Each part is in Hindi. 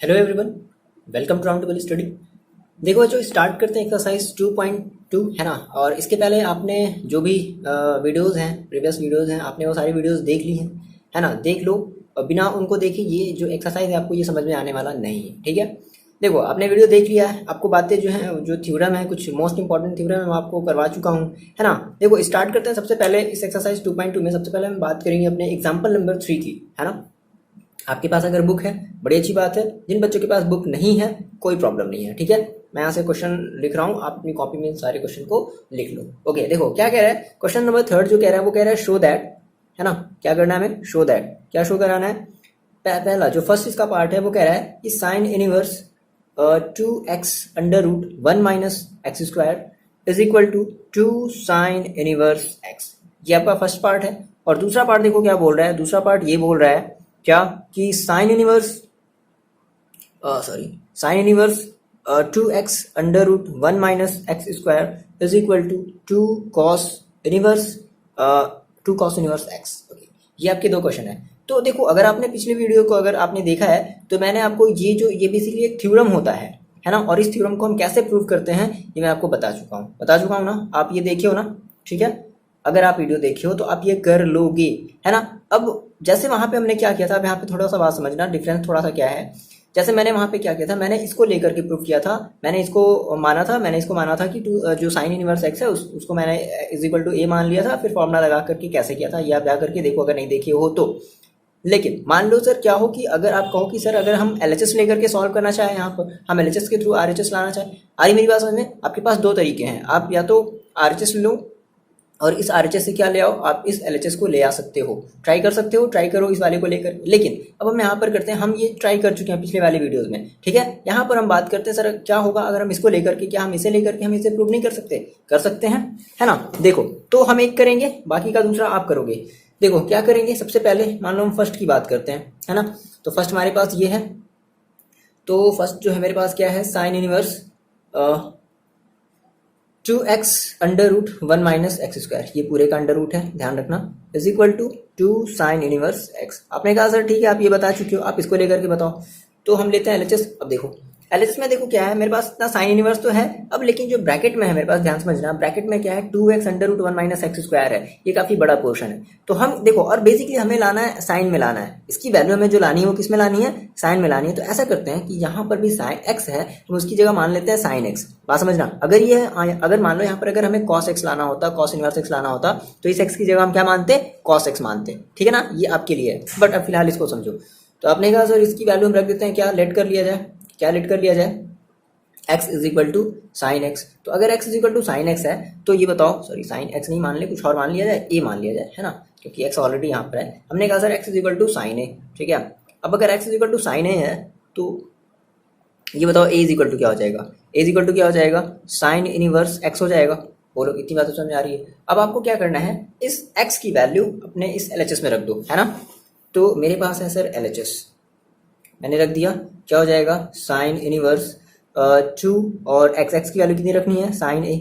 Hello everyone, welcome to round table study. देखो बच्चों, स्टार्ट करते हैं एक्सरसाइज 2.2 है ना। और इसके पहले आपने जो भी वीडियोस हैं, प्रीवियस वीडियोस हैं, आपने वो सारी वीडियोस देख ली हैं, है ना। देख लो, और बिना उनको देखे ये जो एक्सरसाइज है आपको ये समझ में आने वाला नहीं है, ठीक है। देखो, आपने वीडियो देख लिया है, आपको बातें जो हैं, जो थ्योरम है, कुछ मोस्ट इंपॉर्टेंट थ्योरम है, मैं आपको करवा चुका हूँ, है ना। देखो, स्टार्ट करते हैं। सबसे पहले इस एक्सरसाइज 2.2 में सबसे पहले हम बात करेंगे अपने एग्जाम्पल नंबर 3 की, है ना। आपके पास अगर बुक है, बड़ी अच्छी बात है। जिन बच्चों के पास बुक नहीं है, कोई प्रॉब्लम नहीं है, ठीक है। मैं यहाँ से क्वेश्चन लिख रहा हूँ, आप अपनी कॉपी में सारे क्वेश्चन को लिख लो। ओके, देखो क्या कह रहा है। क्वेश्चन नंबर 3 जो कह रहा है वो कह रहा है शो दैट, है ना। क्या करना है हमें? Show that. क्या शो कराना है? पहला जो फर्स्ट इसका पार्ट है वो कह रहा है कि sine inverse 2x under root 1 minus x square is equal to 2 sine inverse x। ये आपका फर्स्ट पार्ट है। और दूसरा पार्ट देखो क्या बोल रहा है। दूसरा पार्ट ये बोल रहा है क्या कि sine inverse sine inverse 2x under root 1 minus x square is equal to 2 cos inverse x। Okay, ये आपके दो क्वेश्चन है। तो देखो, अगर आपने पिछले वीडियो को अगर आपने देखा है तो मैंने आपको ये बेसिकली एक थ्योरम होता है ना। और इस थ्योरम को हम कैसे प्रूव करते हैं ये मैं आपको बता चुका हूँ ना। आप ये देखे हो ना, ठीक है। अगर आप वीडियो देखे हो तो आप ये कर लोगे, है ना। अब जैसे वहां पे हमने क्या किया था, अब यहाँ पे थोड़ा सा बात समझना, डिफरेंस थोड़ा सा क्या है। जैसे मैंने वहां पे क्या किया था, मैंने इसको लेकर के प्रूव किया था। मैंने इसको माना था कि जो साइन इनवर्स एक्स है उसको मैंने इज इक्वल टू ए मान लिया था। फिर फॉर्मूला लगा करके कैसे किया था ये आप जा करके देखो, अगर नहीं देखे हो तो। लेकिन मान लो सर क्या हो कि अगर आप कहो कि सर अगर हम एलएचएस लेकर के सॉल्व करना चाहें, यहाँ पर हम एलएचएस के थ्रू आरएचएस लाना चाहें। आ रही मेरी बात समझ में? आपके पास दो तरीके हैं। आप या तो आरएचएस लो और इस आरएचएस से क्या ले आओ, आप इस एलएचएस को ले आ सकते हो, ट्राई कर सकते हो, ट्राई करो इस वाले को लेकर। लेकिन अब हम यहाँ पर करते हैं, हम ये ट्राई कर चुके हैं पिछले वाले वीडियोस में, ठीक है। यहाँ पर हम बात करते हैं सर क्या होगा अगर हम इसको लेकर के, क्या हम इसे लेकर के हम इसे प्रूव नहीं कर सकते? कर सकते हैं, है ना। देखो, तो हम एक करेंगे, बाकी का दूसरा आप करोगे। देखो क्या करेंगे, सबसे पहले मान लो हम फर्स्ट की बात करते हैं, है ना। तो फर्स्ट हमारे पास ये है। तो फर्स्ट जो है मेरे पास क्या है, sine inverse 2x under root 1 minus x square, ये पूरे का अंडर रूट है, ध्यान रखना, is equal to 2 sine inverse x। आपने कहा सर ठीक है, आप ये बता चुके हो, आप इसको लेकर के बताओ। तो हम लेते हैं एलएचएस। अब देखो एलएचएस में देखो क्या है, मेरे पास इतना साइन इनवर्स तो है। अब लेकिन जो ब्रैकेट में है मेरे पास, ध्यान समझना, ब्रैकेट में क्या है, 2x under root 1 minus x square है। ये काफी बड़ा पोर्शन है। तो हम देखो, और बेसिकली हमें लाना है साइन में, लाना है इसकी वैल्यू हमें जो लानी है वो किस में लानी है, साइन में लानी है। तो ऐसा करते हैं कि यहाँ पर भी साइन एक्स है तो उसकी जगह मान लेते हैं साइन एक्स। बात समझना, अगर मान लो यहाँ पर अगर हमें कॉस एक्स लाना होता, कॉस इनवर्स एक्स लाना होता, तो इस एक्स की जगह हम क्या मानते, कॉस एक्स मानते, ठीक है ना। ये आपके लिए है, बट अब फिलहाल इसको समझो। तो आपने कहा सर इसकी वैल्यू हम रख देते हैं, क्या लेट कर लिया जाए, क्या लेट कर लिया जाए, x is equal to sine X. तो अगर x is equal to sine X है तो ये बताओ, सॉरी साइन x नहीं मान ले, कुछ और मान लिया जाए, a मान लिया जाए, है ना, क्योंकि x ऑलरेडी यहाँ पर है। हमने कहा sir x is equal to sine A, ठीक है। अब अगर x is equal to sine A है तो ये बताओ a इज इक्वल टू क्या हो जाएगा, a इज इक्वल टू क्या हो जाएगा, साइन इनवर्स x हो जाएगा। बोलो, इतनी बात तो समझ आ रही है। अब आपको क्या करना है, इस x की वैल्यू अपने इस LHS में रख दो, है ना। तो मेरे पास है सर LHS, मैंने रख दिया, क्या हो जाएगा, साइन इनवर्स 2 और x की वैल्यू कितनी रखनी है, साइन ए,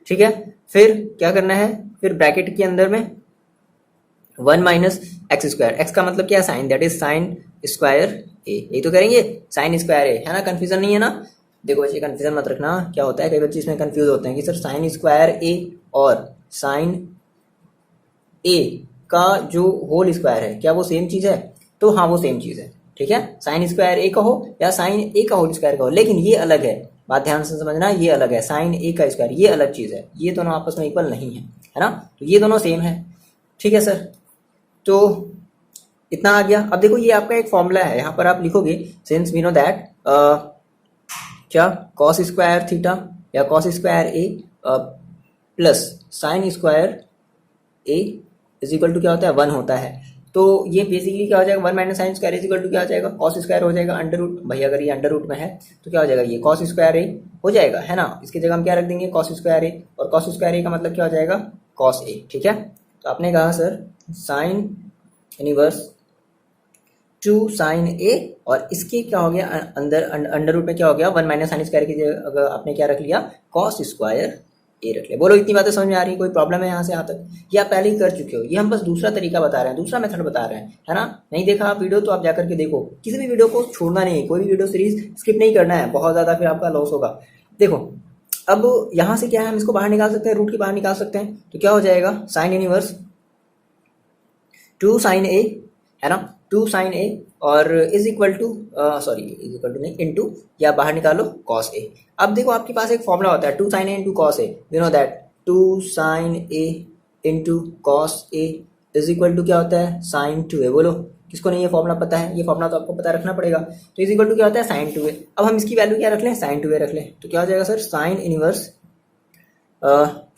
ठीक है। फिर क्या करना है, फिर ब्रैकेट के अंदर में 1 माइनस एक्स स्क्वायर, एक्स का मतलब क्या है, sine, that is sine square A. यही तो करेंगे, साइन स्क्वायर ए, है ना। कंफ्यूजन नहीं है ना। देखो बच्चे कंफ्यूजन मत रखना, क्या होता है कई बच्चे इसमें कंफ्यूज होते हैं कि सर साइन स्क्वायर ए और साइन ए का जो होल स्क्वायर है क्या वो सेम चीज है? तो हाँ, वो सेम चीज है, ठीक है। साइन स्क्वायर ए कहो या साइन ए का होल स्क्वायर कहो, लेकिन ये अलग है। बात ध्यान से समझना, ये अलग है, साइन ए का स्क्वायर ये अलग चीज है, ये दोनों आपस में इक्वल नहीं है ना। तो ये दोनों सेम है, ठीक है सर। तो इतना आ गया। अब देखो ये आपका एक फॉर्मूला है, यहाँ पर आप लिखोगे सिंस वी नो दैट क्या कॉस स्क्वायर थीटा या cos square A plus sine square A is equal to क्या होता है, 1 होता है। तो ये बेसिकली क्या हो जाएगा, 1 minus sine square is equal to क्या हो जाएगा, कॉस स्क्वायर हो जाएगा अंडर रूट। भैया अगर ये अंडर रूट में है तो क्या हो जाएगा, ये कॉस स्क्वायर ए हो जाएगा, है ना। इसकी जगह हम क्या रख देंगे, कॉस स्क्वायर ए, और कॉस स्क्वायर ए का मतलब क्या हो जाएगा, कॉस ए, ठीक है। तो आपने कहा sir sign inverse 2 sine A, और इसके क्या हो गया, अंदर अंडर रूट में क्या हो गया, 1 माइनस साइन स्क्वायर की जगह अगर आपने क्या रख लिया, कॉस स्क्वायर ए रख ले। बोलो इतनी बातें समझ में आ रही है? कोई प्रॉब्लम है यहाँ से यहाँ तक? ये आप पहले ही कर चुके हो, ये हम बस दूसरा तरीका बता रहे हैं, दूसरा मेथड बता रहे हैं, है ना। नहीं देखा आप वीडियो तो आप जाकर के देखो, किसी भी वीडियो को छोड़ना नहीं है, कोई भी वीडियो सीरीज स्किप नहीं करना है, बहुत ज़्यादा फिर आपका लॉस होगा। देखो अब यहाँ से क्या है, हम इसको बाहर निकाल सकते हैं, रूट की बाहर निकाल सकते हैं, तो क्या हो जाएगा साइन इनवर्स 2 साइन ए, है ना, 2 साइन ए और is equal to is equal to नहीं इनटू, या बाहर निकालो कॉस ए। अब देखो आपके पास एक फॉर्मूला होता है 2 sine A into cos A, you know that 2 sine A into cos A is equal to क्या होता है साइन 2 ए। बोलो किसको नहीं ये फॉर्मूला पता है? ये फॉर्मूला तो आपको पता रखना पड़ेगा। तो इज इक्वल टू क्या होता है साइन 2 ए। अब हम इसकी वैल्यू क्या रख लें, साइन 2 ए रख लें, तो क्या हो जाएगा सर साइन इनवर्स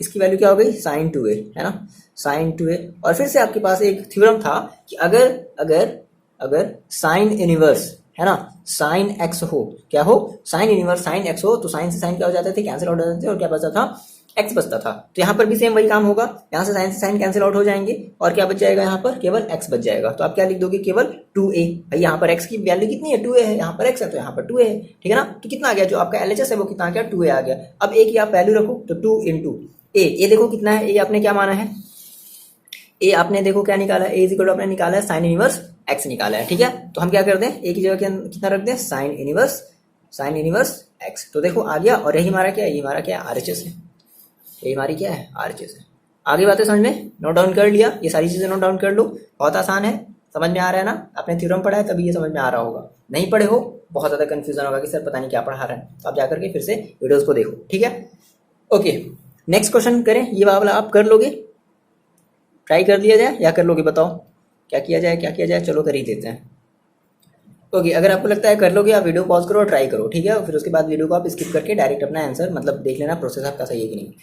इसकी वैल्यू क्या हो गई साइन 2 ए, है ना, साइन 2 ए। और फिर से आपके पास एक थ्योरम था कि अगर अगर अगर साइन इनवर्स, है ना, साइन एक्स हो, क्या हो साइन इनवर्स साइन एक्स हो, तो साइन से साइन क्या हो जाते थे कैंसिल आउट हो जाते थे और क्या बचता था एक्स बचता था। तो यहाँ पर भी सेम वही काम होगा, यहाँ से साइन कैंसिल आउट हो जाएंगे और क्या बच जाएगा यहाँ पर केवल एक्स बच जाएगा। तो आप क्या लिख दोगे केवल 2a। भाई यहाँ पर एक्स की वैल्यू कितनी है 2a है, यहाँ पर एक्स है तो यहाँ पर 2a है, ठीक है ना। तो कितना आ गया जो आपका एलएचएस है वो कितना आ गया 2a आ गया। अब a की आप वैल्यू रखो तो 2 इंटू ए देखो कितना है, ए आपने क्या माना है, ए आपने देखो क्या निकाला है, ए इक्वल टू आपने निकाला है साइन इनवर्स एक्स निकाला है, ठीक है। तो हम क्या करते हैं ए की जगह कितना रख दें साइन इनवर्स एक्स। तो देखो आ गया और यही हमारा क्या है, ये हमारा क्या है आरएचएस है, ये हमारी क्या है आरएचएस है। आगे बातें समझ में नोट डाउन कर लिया, ये सारी चीजें नोट डाउन कर लो, बहुत आसान है, समझ में आ रहा है ना। आपने थ्योरम पढ़ा है तभी ये समझ में आ रहा होगा, नहीं पढ़े हो बहुत ज्यादा कंफ्यूजन होगा कि सर पता नहीं क्या पढ़ा रहा है, तो आप जाकर के फिर से वीडियोस को देखो, ठीक है। ओके नेक्स्ट क्वेश्चन करें, ये वाला आप कर लोगे, ट्राई कर लिया जाए या कर लोगे, बताओ क्या किया जाए, चलो कर ही देते हैं। ओके अगर आपको लगता है कर लोगे आप वीडियो पॉज करो और ट्राई करो, ठीक है। फिर उसके बाद वीडियो को आप स्किप करके डायरेक्ट अपना आंसर मतलब देख लेना प्रोसेस आपका सही है कि नहीं।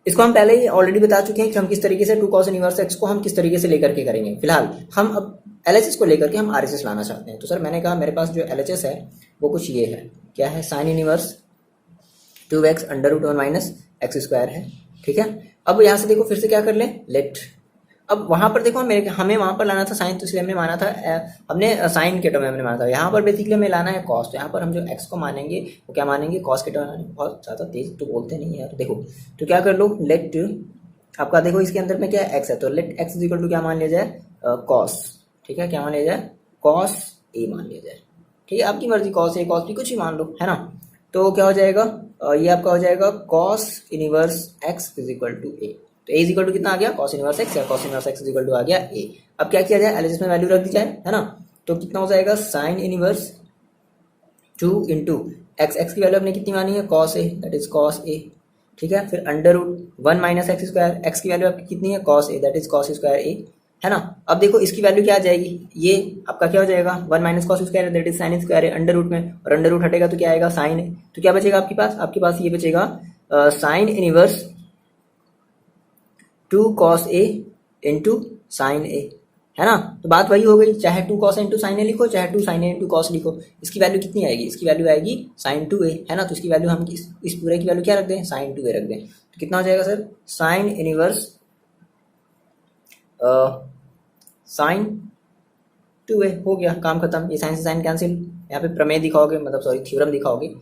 इसको हम पहले ही ऑलरेडी बता चुके हैं कि हम किस तरीके से 2 cos इनवर्स एक्स को हम किस तरीके से लेकर के करेंगे। फिलहाल हम अब एलएचएस को लेकर के हम आरएचएस लाना चाहते हैं। तो सर मैंने कहा मेरे पास जो एलएचएस है वो कुछ ये है, क्या है sine inverse 2x under root 1 minus x square है, ठीक है। अब यहाँ से देखो फिर से क्या कर लें लेट, अब वहां पर देखो हमें वहां पर लाना था साइन, तो इसलिए हमने माना था हमने साइन के टर्म में हमने माना था, यहाँ पर बेसिकली हमें लाना है कॉस। तो यहाँ पर हम जो एक्स को मानेंगे वो क्या मानेंगे कॉस के टर्म। बहुत ज़्यादा तेज तो बोलते नहीं यार, देखो तो क्या कर लो लेट आपका देखो इसके अंदर में क्या है एक्स है, तो लेट एक्स इक्वल टू क्या मान लिया जाए कॉस, ठीक है, क्या मान लिया जाए कॉस ए मान लिया जाए, ठीक है, आपकी मर्जी कॉस ए कॉस बी कुछ ही मान लो, है ना। तो क्या हो जाएगा ये आपका हो जाएगा cos inverse x is equal to A. तो ए इज इक्वल टू कितना आ गया कॉस इनवर्स एक्स, या cos inverse x is equal to आ गया ए। अब क्या किया जाए एलएचएस में वैल्यू रख दी जाए, है ना। तो कितना हो जाएगा साइन इनवर्स 2 इंटू एक्स की वैल्यू आपने कितनी मानी है cos A, that is cos A, ठीक है। फिर under root 1 minus x square, x की वैल्यू आपकी कितनी है cos A, that is cos square A, है ना। अब देखो इसकी वैल्यू क्या आ जाएगी, ये आपका क्या हो जाएगा 1 minus cos square that is sine square under root में, और अंडर रूट हटेगा तो क्या आएगा साइन है। तो क्या बचेगा आपके पास ये बचेगा sine inverse 2 cos a into sine A, है ना। तो बात वही हो गई, चाहे 2 cos इंटू साइन ए लिखो चाहे 2 sin a इंटू कॉस लिखो, इसकी वैल्यू कितनी आएगी, इसकी वैल्यू आएगी साइन 2a, है ना। तो इसकी वैल्यू हम इस पूरे की वैल्यू क्या रख दें साइन 2a रख दें। तो कितना हो जाएगा sir sign inverse sign 2a, हो गया काम खत्म। ये साइन से साइन कैंसिल, यहाँ पे प्रमेय दिखाओगे मतलब सॉरी थ्योरम दिखाओगे,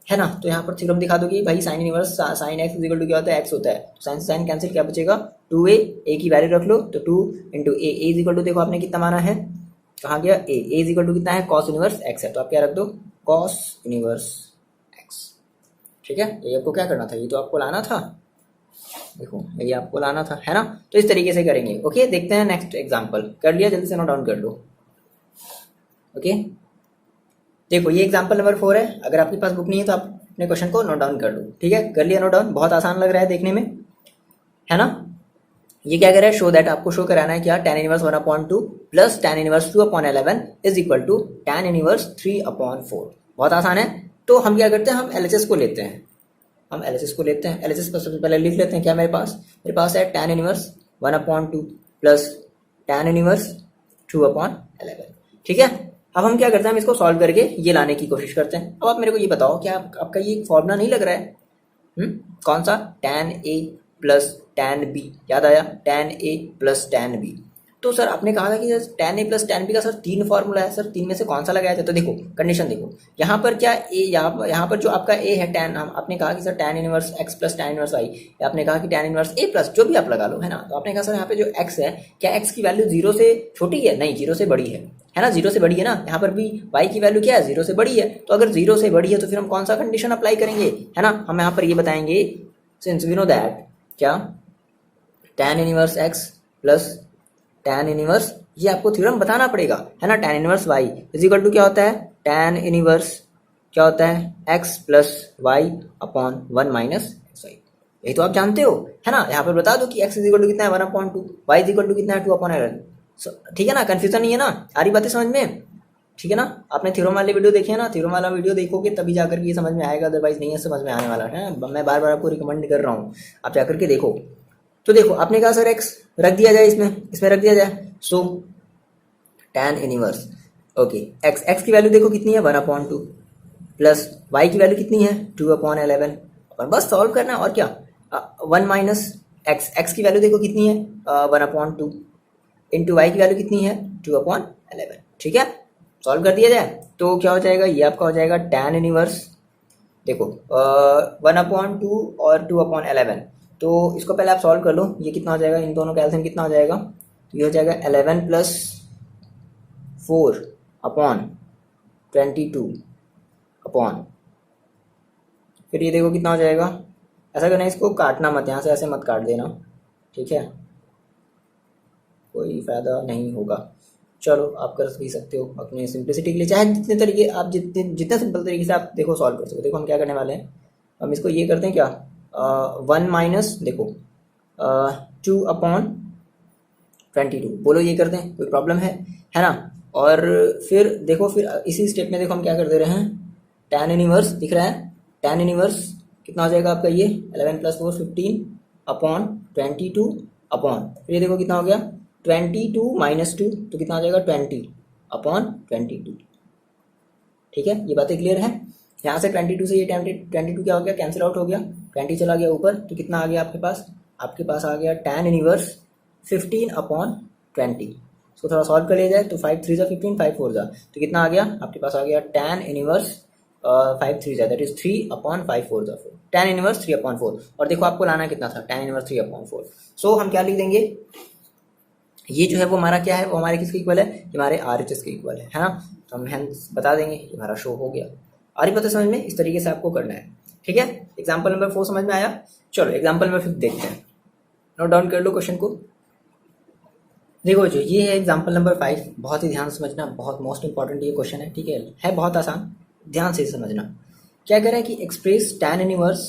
है ना। तो यहाँ पर थ्योरम दिखा दोगे भाई sine inverse sine X equal to क्या होता है एक्स होता है, तो साइन से साइन कैंसिल, क्या बचेगा 2a, ए की वैल्यू रख लो तो 2 into A is equal to देखो आपने कितना माना है, कहाँ गया ए इज इक्वल टू कितना है कॉस इनवर्स एक्स है, तो आप क्या रख दो कॉस इनवर्स एक्स, ठीक है। ये आपको क्या करना था, ये तो आपको लाना था, देखो ये आपको लाना था, है ना। तो इस तरीके से करेंगे। ओके देखते हैं नेक्स्ट एग्जाम्पल, कर लिया जल्दी से नोट डाउन कर लो। ओके देखो ये एग्जाम्पल नंबर 4 है, अगर आपके पास बुक नहीं है तो आप अपने क्वेश्चन को नोट डाउन कर लो, ठीक है। कर लिया नोट डाउन, बहुत आसान लग रहा है देखने में, है ना। ये क्या कर रहा है शो दैट, आपको शो कराना है क्या tan inverse 1/2 plus tan inverse 2/11 is equal to tan inverse 3/4। बहुत आसान है। तो हम क्या करते हैं हम एलएचएस को लेते हैं, एलएचएस पर सबसे पहले लिख लेते हैं क्या मेरे पास है tan inverse 1/2 plus tan inverse 2/11, ठीक है। अब हम क्या करते हैं हम इसको सॉल्व करके ये लाने की कोशिश करते हैं। अब आप मेरे को ये बताओ क्या आपका ये फॉर्मूला नहीं लग रहा है, कौन सा tan a plus tan b, याद आया tan a plus tan b। तो सर आपने कहा था कि tan a plus tan b का सर 3 फॉर्मूला है, सर 3 में से कौन सा लगाया जाए? तो देखो कंडीशन देखो, यहाँ पर क्या a, यहाँ पर जो आपका a है tan, हम आपने कहा कि sir tan inverse x plus tan इनवर्स y, या आपने कहा कि tan इनवर्स a प्लस, जो भी आप लगा लो, है ना। तो आपने कहा सर यहाँ पे जो x है, क्या x की वैल्यू 0 से छोटी है? नहीं, 0 से बड़ी है ना, 0 से बड़ी है ना। यहाँ पर भी y की वैल्यू क्या है? 0 से बड़ी है। तो अगर 0 से बड़ी है तो फिर हम कौन सा कंडीशन अप्लाई करेंगे, है ना। हम यहाँ पर ये बताएंगे, सिंस वी नो दैट क्या tan inverse x plus tan inverse, ये आपको थ्योरम बताना पड़ेगा, है ना। tan इनवर्स y इज इक्वल टू क्या होता है? tan इनवर्स क्या होता है? x plus y upon 1 minus xy। यही तो आप जानते हो, है ना। यहाँ पर बता दो कि x इज इक्वल टू कितना है? 1/2, y इज इक्वल टू कितना है? 2/11। ठीक है ना, कंफ्यूजन नहीं है ना, आ रही बातें समझ में? ठीक है ना। आपने थ्योरम वाले वीडियो देखे हैं ना, थ्योरम वाला वीडियो देखोगे तभी जाकर के ये समझ में आएगा, अदरवाइज नहीं है समझ में आने वाला, है ना। मैं बार बार आपको रिकमेंड कर रहा हूँ, आप जाकर के देखो। तो देखो आपने कहा सर x रख दिया जाए, इसमें रख दिया जाए, सो tan इनवर्स, ओके, x की वैल्यू देखो कितनी है? 1/2 प्लस y की वैल्यू कितनी है? 2/11। बस सॉल्व करना है और क्या। 1 माइनस x की वैल्यू देखो कितनी है? 1/2 इंटू y की वैल्यू कितनी है? 2/11। ठीक है, सॉल्व कर दिया जाए तो क्या हो जाएगा? ये आपका हो जाएगा tan इनवर्स, देखो 1/2 और 2/11। तो इसको पहले आप सॉल्व कर लो, ये कितना हो जाएगा? इन दोनों का एलसीएम कितना हो जाएगा? तो ये हो जाएगा 11 प्लस 4 अपॉन 22 अपॉन, फिर ये देखो कितना हो जाएगा। ऐसा करना, इसको काटना मत, यहाँ से ऐसे मत काट देना, ठीक है, कोई फायदा नहीं होगा। चलो आप कर भी सकते हो अपने सिंप्लिसिटी के लिए, चाहे जितने तरीके आप जितने सिंपल तरीके से आप देखो सॉल्व कर सकते हो। देखो हम क्या करने वाले हैं, हम इसको ये करते हैं क्या, 1 माइनस देखो 2/22, बोलो ये करते हैं, कोई प्रॉब्लम है ना। और फिर देखो, फिर इसी स्टेप में देखो हम क्या कर दे रहे हैं, tan इनवर्स दिख रहा है, tan इनवर्स कितना हो जाएगा आपका? ये 11 प्लस 4 15 अपॉन 22 अपॉन, फिर ये देखो कितना हो गया 22 माइनस 2, तो कितना आ जाएगा 20 अपॉन 22। ठीक है, ये बातें क्लियर है। यहाँ से 22 से ये 22 क्या हो गया? कैंसिल आउट हो गया, 20 चला गया ऊपर, तो कितना आ गया आपके पास? आपके पास आ गया tan इनवर्स 15 अपॉन 20। इसको थोड़ा सॉल्व कर लिया जाए तो 5 3 15, 5 4 तो कितना आ गया आपके पास? आ गया tan inverse 5 3 that is 3 upon 5 4 4, tan inverse 3/4। और देखो आपको लाना कितना था? tan inverse 3/4। सो हम क्या लिख देंगे, ये जो है वो हमारा क्या है, वो हमारे किसके इक्वल है? हमारे RHS के इक्वल है ना। तो हम हेंस बता देंगे ये हमारा शो हो गया। आ रही पता समझ में? इस तरीके से आपको करना है, ठीक है। एग्जाम्पल नंबर 4 समझ में आया? चलो एग्जाम्पल नंबर 5 देखते हैं, नोट डाउन कर लो क्वेश्चन को। देखो जो ये है एग्जाम्पल नंबर 5, बहुत ही ध्यान से समझना, बहुत मोस्ट इंपॉर्टेंट ये क्वेश्चन है, ठीक है बहुत आसान, ध्यान से समझना। क्या कह रहा है कि एक्सप्रेस tan इनवर्स,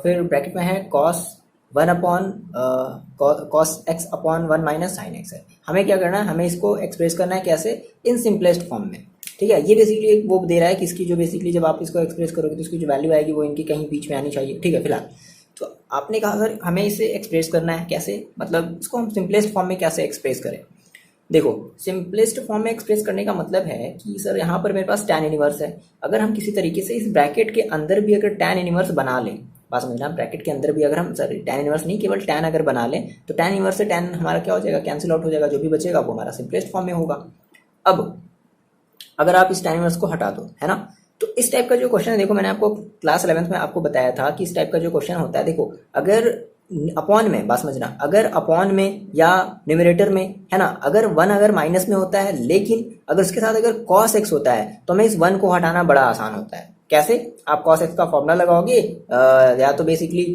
फिर ब्रैकेट में है cos 1 upon cos x upon 1 minus sine x है। हमें क्या करना है, हमें इसको एक्सप्रेस करना है कैसे? इन सिंपलेस्ट फॉर्म में, ठीक है। ये बेसिकली एक वो दे रहा है कि इसकी जो बेसिकली जब आप इसको एक्सप्रेस करोगे तो इसकी जो वैल्यू आएगी वो इनकी कहीं बीच में आनी चाहिए, ठीक है। फिलहाल तो आपने कहा सर हमें इसे एक्सप्रेस करना है कैसे, मतलब इसको हम सिंपलेस्ट फॉर्म में कैसे एक्सप्रेस करें। देखो सिंपलेस्ट फॉर्म में एक्सप्रेस करने का मतलब है कि सर यहाँ पर मेरे पास tan इनवर्स है, अगर हम किसी तरीके से इस ब्रैकेट के अंदर भी अगर tan इनवर्स बना लें, बात समझना, ब्रैकेट के अंदर भी अगर हम सर tan इनवर्स नहीं केवल tan अगर बना लें तो tan इनवर्स से tan हमारा क्या हो जाएगा? कैंसिल आउट हो जाएगा, जो भी बचेगा वो हमारा सिंपलेस्ट फॉर्म में होगा। अब अगर आप इस tan इनवर्स को हटा दो, है ना, तो इस टाइप का जो क्वेश्चन है, देखो मैंने आपको क्लास 11th में आपको बताया था कि इस टाइप का जो क्वेश्चन होता है, देखो अगर अपॉन में, बात समझना, अगर अपॉन में या न्यूमरेटर में, है ना, अगर 1 अगर माइनस में होता है, लेकिन अगर उसके साथ अगर cos x होता है तो हमें इस 1 को हटाना बड़ा आसान होता है। कैसे? आप cos x का फॉर्मूला लगाओगे, या तो बेसिकली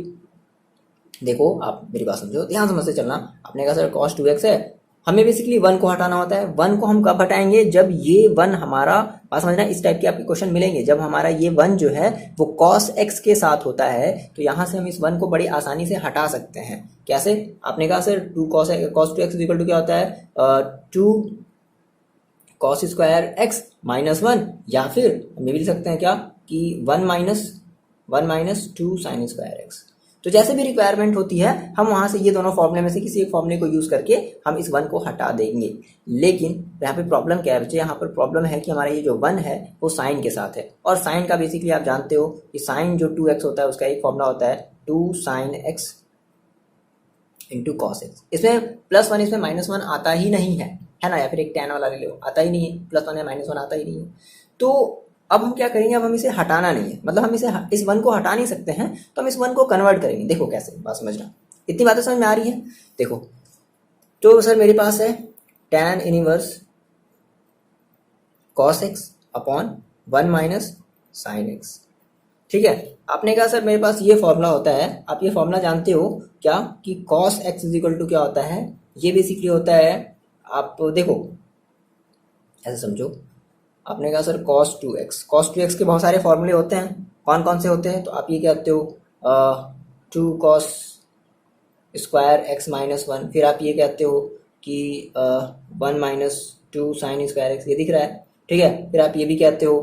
देखो आप मेरी बात समझो, ध्यान समझ से चलना। आपने कहा सर cos 2x है, हमें बेसिकली 1 को हटाना होता है। 1 को हम कब हटाएंगे? जब ये 1 हमारा, बात समझना, इस टाइप के आपके क्वेश्चन मिलेंगे, जब हमारा ये 1 जो है वो cos x के साथ होता है, तो यहाँ से हम इस 1 को बड़ी आसानी से हटा सकते हैं। कैसे? आपने कहा sir 2 cos 2x equal to क्या होता है? 2 cos स्क्वायर x माइनस 1, या फिर हम ये भी लिख सकते हैं क्या कि 1 माइनस 2 साइन स्क्वायर x। तो जैसे भी रिक्वायरमेंट होती है हम वहां से ये दोनों फॉर्मूले में से किसी एक फॉर्मूले को यूज करके हम इस 1 को हटा देंगे। लेकिन यहाँ पे प्रॉब्लम क्या है बच्चे? यहाँ पर प्रॉब्लम है कि हमारा ये जो 1 है वो साइन के साथ है, और साइन का बेसिकली आप जानते हो कि साइन जो 2x होता है उसका एक फॉर्मूला होता है 2 sine x into cos x. इसमें +1 इसमें -1 आता ही नहीं है ना, या फिर एक tan वाला ले लो, आता ही नहीं है, +1 या -1 आता ही नहीं है। तो अब हम क्या करेंगे, अब हम इसे हटाना नहीं है, मतलब हम इस 1 को हटा नहीं सकते हैं, तो हम इस 1 को कन्वर्ट करेंगे। देखो कैसे, बात समझना, इतनी बातें समझ में आ रही है। देखो तो सर मेरे पास है tan inverse cos x upon 1 minus sine x। ठीक है, आपने कहा सर मेरे पास ये फॉर्मूला होता है, आप ये फॉर्मूला जानते हो क्या, कि cos x is equal to क्या होता है, ये बेसिकली होता है, आप देखो ऐसे समझो, आपने कहा सर cos 2x के बहुत सारे फॉर्मूले होते हैं, कौन कौन से होते हैं, तो आप ये कहते हो 2 cos स्क्वायर एक्स माइनस 1, फिर आप ये कहते हो कि 1 माइनस 2 साइन स्क्वायर एक्स, ये दिख रहा है। ठीक है, फिर आप ये भी कहते हो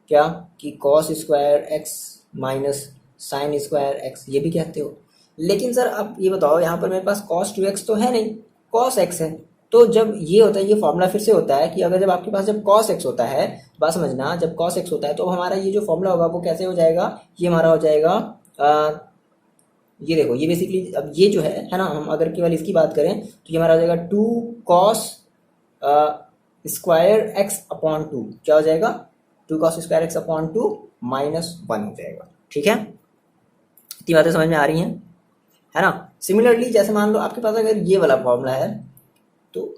क्या, कि cos square x minus sine square x, ये भी कहते हो। लेकिन सर आप ये बताओ, यहाँ पर मेरे पास cos 2x तो है नहीं, cos x है। तो जब ये होता है, ये फॉर्मूला फिर से होता है कि अगर जब आपके पास जब cos x होता है, बात समझना, जब cos x होता है तो हमारा ये जो फॉर्मूला होगा वो कैसे हो जाएगा, ये हमारा हो जाएगा ये देखो, ये बेसिकली अब ये जो है ना, हम अगर केवल इसकी बात करें तो ये हमारा हो जाएगा 2 cos स्क्वायर एक्स अपॉन 2, क्या हो जाएगा, 2 cos square x upon 2 minus 1 हो जाएगा। ठीक है, इतनी बातें समझ में आ रही हैं, है ना। सिमिलरली जैसे मान लो आपके पास अगर ये वाला फॉर्मूला है, तो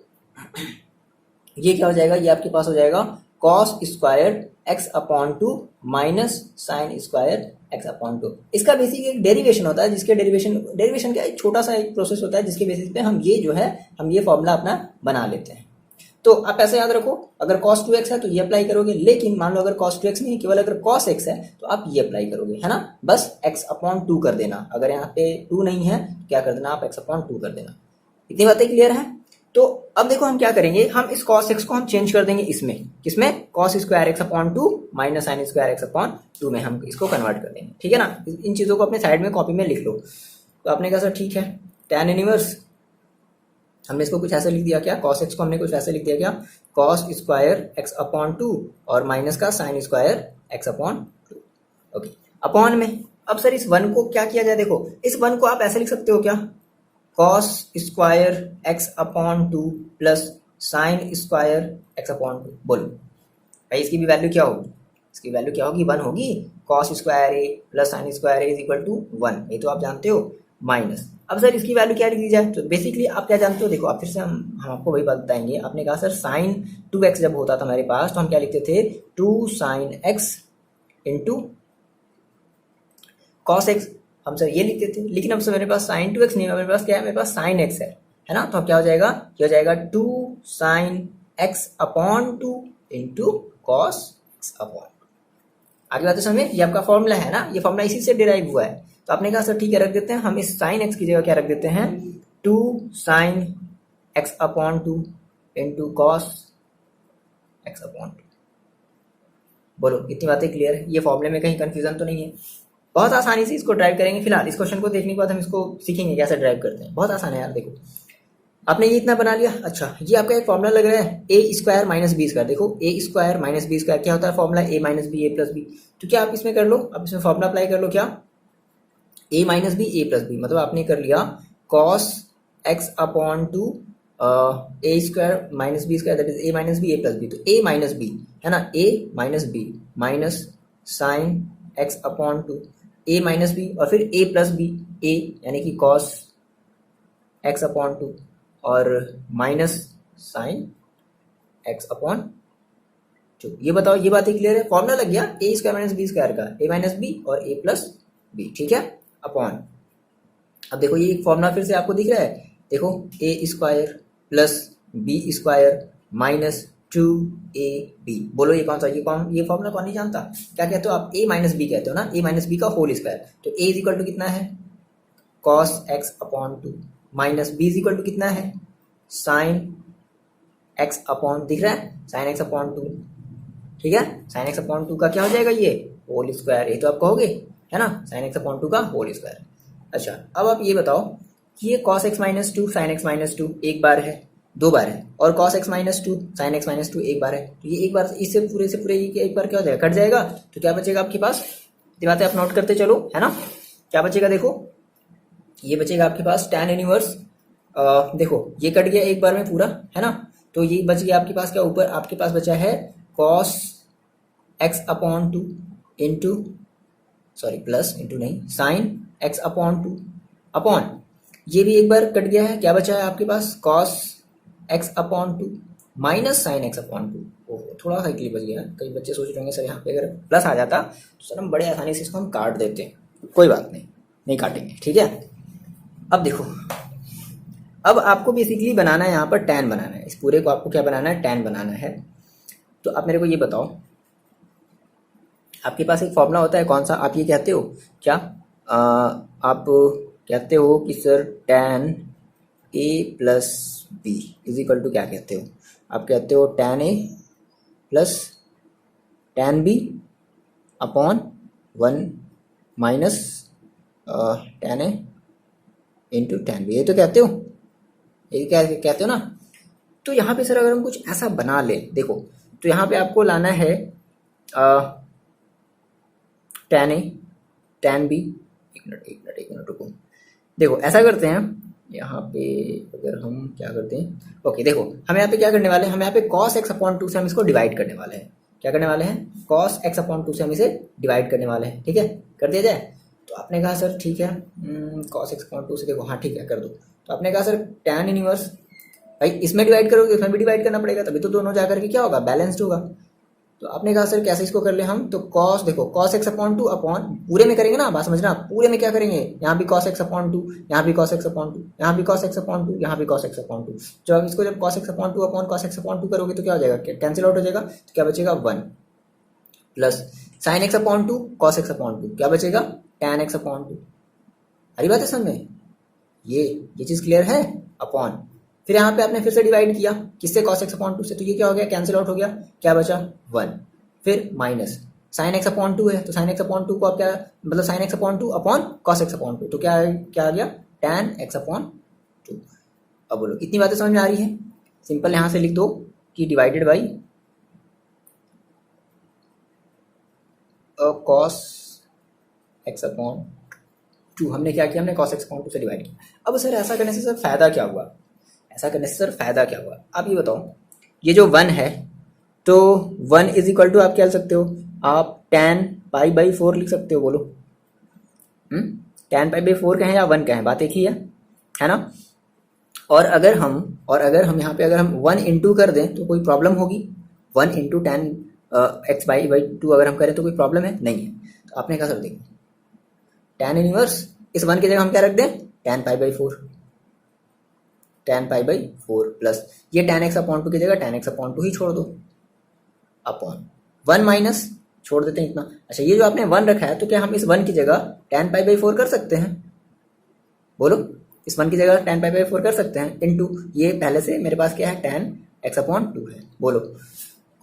ये क्या हो जाएगा, ये आपके पास हो जाएगा cos square x upon 2 minus sine square x upon 2। इसका बेसिक एक डेरिवेशन होता है, जिसके डेरिवेशन का एक छोटा सा एक प्रोसेस होता है, जिसके बेसिस पे हम ये जो है, हम ये फॉर्मूला अपना बना लेते हैं। तो आप ऐसे याद रखो, अगर cos 2x है तो ये अप्लाई करोगे, लेकिन मान लो अगर cos 2x नहीं है, केवल अगर cos x है तो आप ये अप्लाई करोगे, है ना, बस x अपॉन 2 कर देना। अगर यहाँ पे 2 नहीं है क्या कर देना, आप x अपॉन 2 कर देना। इतनी बातें क्लियर है। तो अब देखो हम क्या करेंगे, हम इस cos x को हम चेंज कर देंगे इसमें, किसमें, cos square x upon 2 minus sine square x upon 2 में हम इसको कन्वर्ट कर देंगे। ठीक है ना, इन चीज़ों को अपने साइड में कॉपी में लिख लो। तो आपने कहा सर ठीक है, tan इनवर्स हमने इसको कुछ ऐसा लिख दिया क्या, cos x को हमने कुछ ऐसा लिख दिया क्या, cos स्क्वायर x अपॉन 2 और माइनस का sine square x upon 2। Okay, upon में अब सर इस 1 को क्या किया जाए, देखो इस 1 को आप ऐसे लिख सकते हो क्या, cos square x upon 2 plus sine square x upon 2। बोलो भाई इसकी भी वैल्यू क्या होगी, इसकी वैल्यू क्या होगी, 1 होगी। cos square A plus sine square A is equal to 1, ये तो आप जानते हो, माइनस। अब सर इसकी वैल्यू क्या लिख दी जाए, तो बेसिकली आप क्या जानते हो, देखो आप फिर से हम आपको वही बात बताएंगे। आपने कहा सर साइन 2x जब होता था हमारे पास, तो हम क्या लिखते थे, 2 sine x into cos x, हम सर ये लिखते थे। लेकिन अब सर मेरे पास साइन 2x नहीं है, मेरे पास क्या है, मेरे पास साइन x है ना। तो अब क्या हो जाएगा, क्या हो जाएगा, 2 sine x upon 2 into cos x upon. आगे बात समझे, ये आपका फॉर्मूला है ना, ये फॉर्मूला इसी से डिराइव हुआ है। तो आपने कहा सर ठीक है, रख देते हैं हम इस साइन एक्स की जगह क्या रख देते हैं, 2 sign x upon 2 into cos x upon 2। बोलो इतनी बातें क्लियर है, ये फॉर्मूले में कहीं कंफ्यूजन तो नहीं है। बहुत आसानी से इसको ड्राइव करेंगे। फिलहाल इस क्वेश्चन को देखने के बाद हम इसको सीखेंगे कैसे ड्राइव करते हैं। बहुत आसान है यार, देखो आपने ये इतना बना लिया। अच्छा, ये आपका एक फॉर्मूला लग रहा है, ए स्क्वायर माइनस बी स्क्वायर। देखो A square minus B square क्या होता है, formula A minus B A plus B. तो क्या आप इसमें कर लो, आप इसमें फॉर्मूला अप्लाई कर लो, क्या, A minus B A plus B, मतलब आपने कर लिया cos x upon 2 A square minus B square, that is A minus B A plus B. तो ए माइनस बी है ना, A minus B minus sine x upon 2 A minus B, और फिर ए प्लस बी, ए यानी कि कॉस एक्स अपॉन 2 और माइनस साइन एक्स अपॉन 2। ये बताओ, ये बात ही क्लियर है, फॉर्मूला लग गया ए स्क्वायर माइनस बी स्क्वायर का, ए माइनस बी और ए प्लस बी। ठीक है, अपॉन। अब देखो ये फॉर्मूला फिर से आपको दिख रहा है, देखो A square plus B square minus 2ab। बोलो ये कौन सा, ये फॉर्मूला कौन नहीं जानता, क्या कहते हो आप, a माइनस बी कहते हो ना, a माइनस बी का होल स्क्वायर। तो a इज इक्वल टू कितना है, cos x upon 2 minus b is equal to कितना है, साइन x अपॉन, दिख रहा है, साइन x अपॉन 2। ठीक है, साइन x अपॉन 2 का क्या हो जाएगा, ये होल स्क्वायर, ये तो आप कहोगे है ना, साइन x अपॉन 2 का होल स्क्वायर। अच्छा, अब आप ये बताओ कि ये cos x minus 2 sine x minus 2 एक बार है, दो बार है, और cos x minus 2 sine x minus 2 एक बार है। तो ये एक बार, इससे पूरे से पूरे एक बार क्या हो जाएगा, कट जाएगा। तो क्या बचेगा आपके पास, ये बातें आप नोट करते चलो, है ना। क्या बचेगा, देखो ये बचेगा आपके पास tan इनवर्स देखो ये कट गया एक बार में पूरा, है ना, तो ये बच गया आपके पास क्या, ऊपर आपके पास बचा है cos x upon two into, sorry plus into नहीं, sine x upon two upon, ये भी एक बार कट गया है, क्या बचा है आपके पास cos x upon two minus sine x upon two. ओहो थोड़ा सा क्लिप बच गया, कई बच्चे सोच रहे होंगे सर यहाँ पे अगर प्लस आ जाता तो सर हम बड़े आसानी से इसको हम काट देते, कोई बात नहीं, नहीं काटेंगे, ठीक है। अब देखो, अब आपको बेसिकली बनाना है यहाँ पर tan बनाना है, इस पूरे को आपको क्या बनाना है, tan बनाना है। तो आप मेरे को ये बताओ, आपके पास एक फॉर्मूला होता है, कौन सा, आप ये कहते हो क्या, आप कहते हो कि sir tan a plus b is equal to, क्या कहते हो आप, कहते हो tan a plus tan b upon 1 minus tan a into tan b, ये तो कहते हो, ये क्या कहते हो ना। तो यहाँ पे सर अगर हम कुछ ऐसा बना लें, देखो तो यहाँ पे आपको लाना है tan a tan b, एक मिनट रुको, देखो ऐसा करते हैं यहाँ पे, अगर हम क्या करते हैं, ओके देखो हम यहाँ पे क्या करने वाले हैं, हम यहाँ पे cos x अपॉन टू से हम इसको डिवाइड करने वाले हैं, क्या करने वाले हैं, cos x अपॉन टू से हम इसे डिवाइड करने वाले हैं, ठीक है, कर दिया जाए। तो आपने कहा सर ठीक है, cos x अपॉन टू से, देखो हाँ ठीक है कर दो। तो आपने कहा सर tan इनवर्स, भाई इसमें डिवाइड करोगे इसमें भी डिवाइड करना पड़ेगा, तभी तो दोनों जाकर के क्या होगा, बैलेंस्ड होगा। तो आपने कहा सर कैसे इसको कर ले हम, तो cos, देखो cos x upon two upon, पूरे में करेंगे ना, बात समझना, पूरे में क्या करेंगे, यहाँ भी cos x अपॉन टू, यहाँ भी cos x अपॉन टू, यहाँ भी cos x अपॉन टू, यहाँ भी cos x अपॉन टू। जब इसको जब cos x upon two upon cos x upon to करोगे तो क्या हो जाएगा, कैंसिल आउट हो जाएगा, तो क्या बचेगा 1 plus sign x upon to cos x upon to, क्या बचेगा tan x अपॉन टू। हरी बात है समझ में, ये चीज क्लियर है, अपॉन, फिर यहाँ पे आपने फिर से डिवाइड किया किससे, cos x अपॉन टू से, तो ये क्या हो गया, कैंसिल आउट हो गया, क्या बचा 1, फिर minus sine x upon two है, तो साइन x अपॉन टू को आप क्या, मतलब sine x upon two upon cos x upon two, तो क्या आ गया tan x अपॉन टू। अब बोलो कितनी बातें समझ में आ रही है, सिंपल यहाँ से लिख दो कि divided by cos x upon to, हमने क्या किया, हमने cos x अपॉन टू से डिवाइड किया। अब सर ऐसा करने से सर फायदा क्या हुआ, ऐसा करने से सर फायदा क्या हुआ, आप ये बताओ, ये जो 1 है तो 1 इज इक्वल टू आप क्या लिख सकते हो, आप tan पाई बाई 4 लिख सकते हो, बोलो tan पाई बाई 4 कहें या 1 कहें, बात एक ही है ना। और अगर हम यहाँ पे अगर हम 1 इंटू कर दें तो कोई प्रॉब्लम होगी, 1 इंटू tan x बाई 2 अगर हम करें तो कोई प्रॉब्लम है, नहीं है। तो आपने कहा सर देखो tan इनवर्स, इस 1 की जगह हम क्या रख दें, tan pi by 4, tan pi by 4 plus ये tan x अपॉन टू की जगह tan x अपॉन टू ही छोड़ दो, अपॉन 1 माइनस, छोड़ देते हैं इतना। अच्छा ये जो आपने 1 रखा है तो क्या हम इस 1 की जगह tan पाई बाई 4 कर सकते हैं, बोलो इस 1 की जगह tan पाई बाई 4 कर सकते हैं, इनटू ये पहले से मेरे पास क्या है tan x अपॉन टू है, बोलो